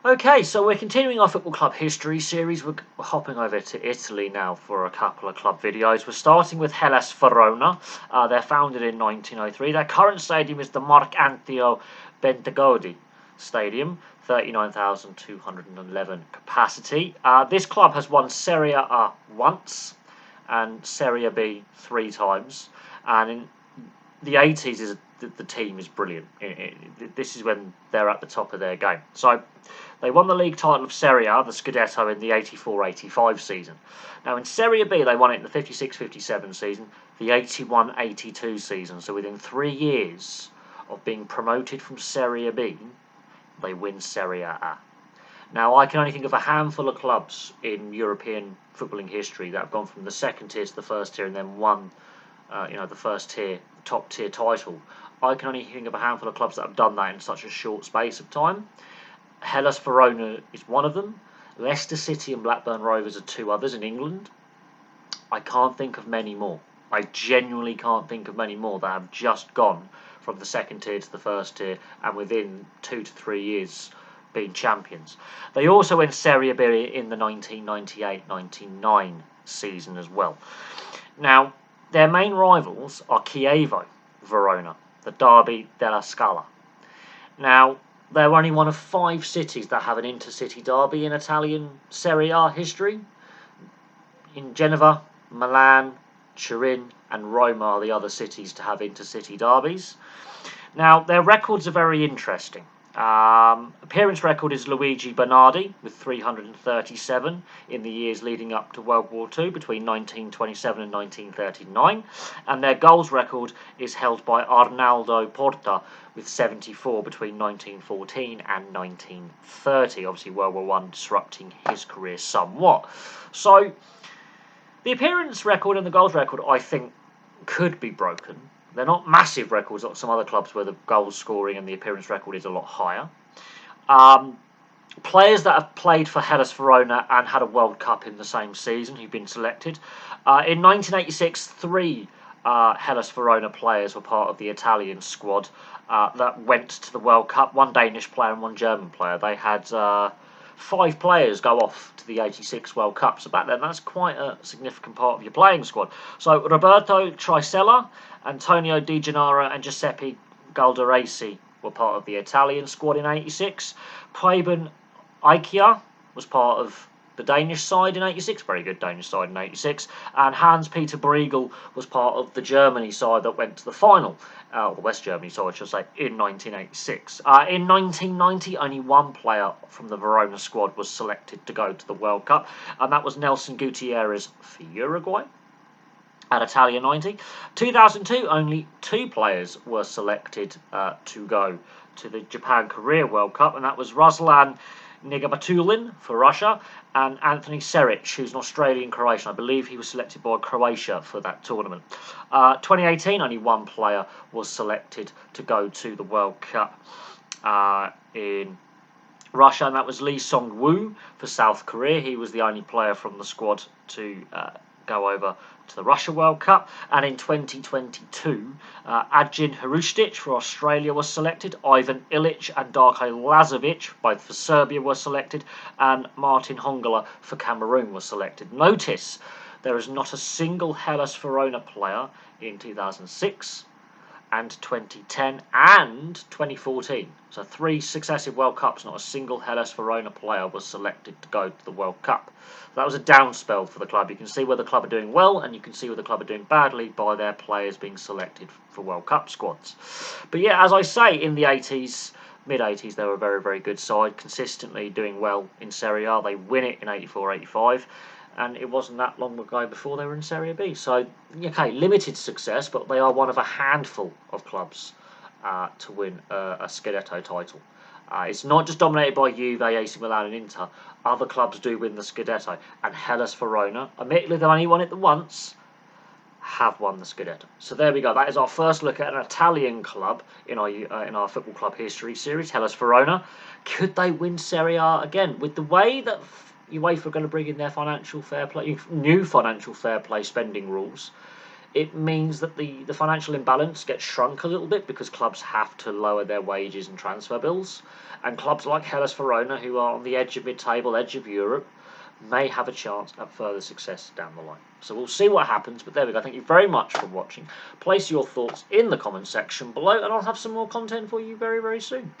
Okay, so we're continuing our football club history series. We're hopping over to Italy now for a couple of club videos. We're starting with Hellas Verona. They're founded in 1903. Their current stadium is the Marcantio Bentegodi Stadium, 39,211 capacity. This club has won Serie A once and Serie B 3 times. And in the 80s, the team is brilliant. This is when they're at the top of their game. So they won the league title of Serie A, the Scudetto, in the 84-85 season. Now in Serie B, they won it in the 56-57 season, the 81-82 season. So within 3 years of being promoted from Serie B, they win Serie A. Now, I can only think of a handful of clubs in European footballing history that have gone from the second tier to the first tier and then won, the first tier, top tier title. I can only think of a handful of clubs that have done that in such a short space of time. Hellas Verona is one of them. Leicester City and Blackburn Rovers are two others in England. I can't think of many more. I genuinely can't think of many more that have just gone from the second tier to the first tier and within 2 to 3 years being champions. They also went Serie B in the 1998-99 season as well. Now, their main rivals are Chievo Verona, the Derby della Scala. Now, they're only one of 5 cities that have an intercity derby in Italian Serie A history. In Genova, Milan, Turin and Rome are the other cities to have intercity derbies. Now, their records are very interesting. Appearance record is Luigi Bernardi with 337 in the years leading up to World War II between 1927 and 1939, and their goals record is held by Arnaldo Porta with 74 between 1914 and 1930. Obviously, World War I disrupting his career somewhat. So, the appearance record and the goals record, I think, could be broken. They're not massive records like some other clubs where the goal scoring and the appearance record is a lot higher. Players that have played for Hellas Verona and had a World Cup in the same season who've been selected. In 1986, 3 Hellas Verona players were part of the Italian squad that went to the World Cup. 1 Danish player and 1 German player. They had 5 players go off to the 86 World Cup. So back then, that's quite a significant part of your playing squad. So Roberto Trisella, Antonio Di Gennaro and Giuseppe Galdaresi were part of the Italian squad in 86. Preben Ikea was part of the Danish side in 86, very good Danish side in 86, and Hans-Peter Briegel was part of the Germany side that went to the final, the West Germany side I should say, in 1986. In 1990, only 1 player from the Verona squad was selected to go to the World Cup, and that was Nelson Gutierrez for Uruguay at Italia 90. 2002, only 2 players were selected to go to the Japan Korea World Cup, and that was Ruslan Nigabatulin for Russia and Anthony Seric, who's an Australian Croatian. I believe he was selected by Croatia for that tournament. 2018, only 1 player was selected to go to the World Cup in Russia, and that was Lee Song-woo for South Korea. He was the only player from the squad to go over to the Russia World Cup. And in 2022, Adjin Hrustić for Australia was selected, Ivan Ilic and Darko Lazovic, both for Serbia, were selected, and Martin Hongola for Cameroon was selected. Notice there is not a single Hellas Verona player in 2006 and 2010 and 2014. So 3 successive World Cups, not a single Hellas Verona player was selected to go to the World Cup. That was a down spell for the club. You can see where the club are doing well and you can see where the club are doing badly by their players being selected for World Cup squads. But yeah, as I say, in the 80s, mid-80s, they were a very, very good side, consistently doing well in Serie A. They win it in 84-85. And it wasn't that long ago before they were in Serie B. So, okay, limited success, but they are one of a handful of clubs to win a Scudetto title. It's not just dominated by Juve, AC Milan and Inter. Other clubs do win the Scudetto. And Hellas Verona, admittedly they've only won it once, have won the Scudetto. So there we go. That is our first look at an Italian club in our football club history series, Hellas Verona. Could they win Serie A again? With the way that UEFA are going to bring in their financial fair play, new financial fair play spending rules, it means that the financial imbalance gets shrunk a little bit because clubs have to lower their wages and transfer bills. And clubs like Hellas Verona, who are on the edge of mid-table, edge of Europe, may have a chance at further success down the line. So we'll see what happens, but there we go. Thank you very much for watching. Place your thoughts in the comment section below, and I'll have some more content for you very, very soon.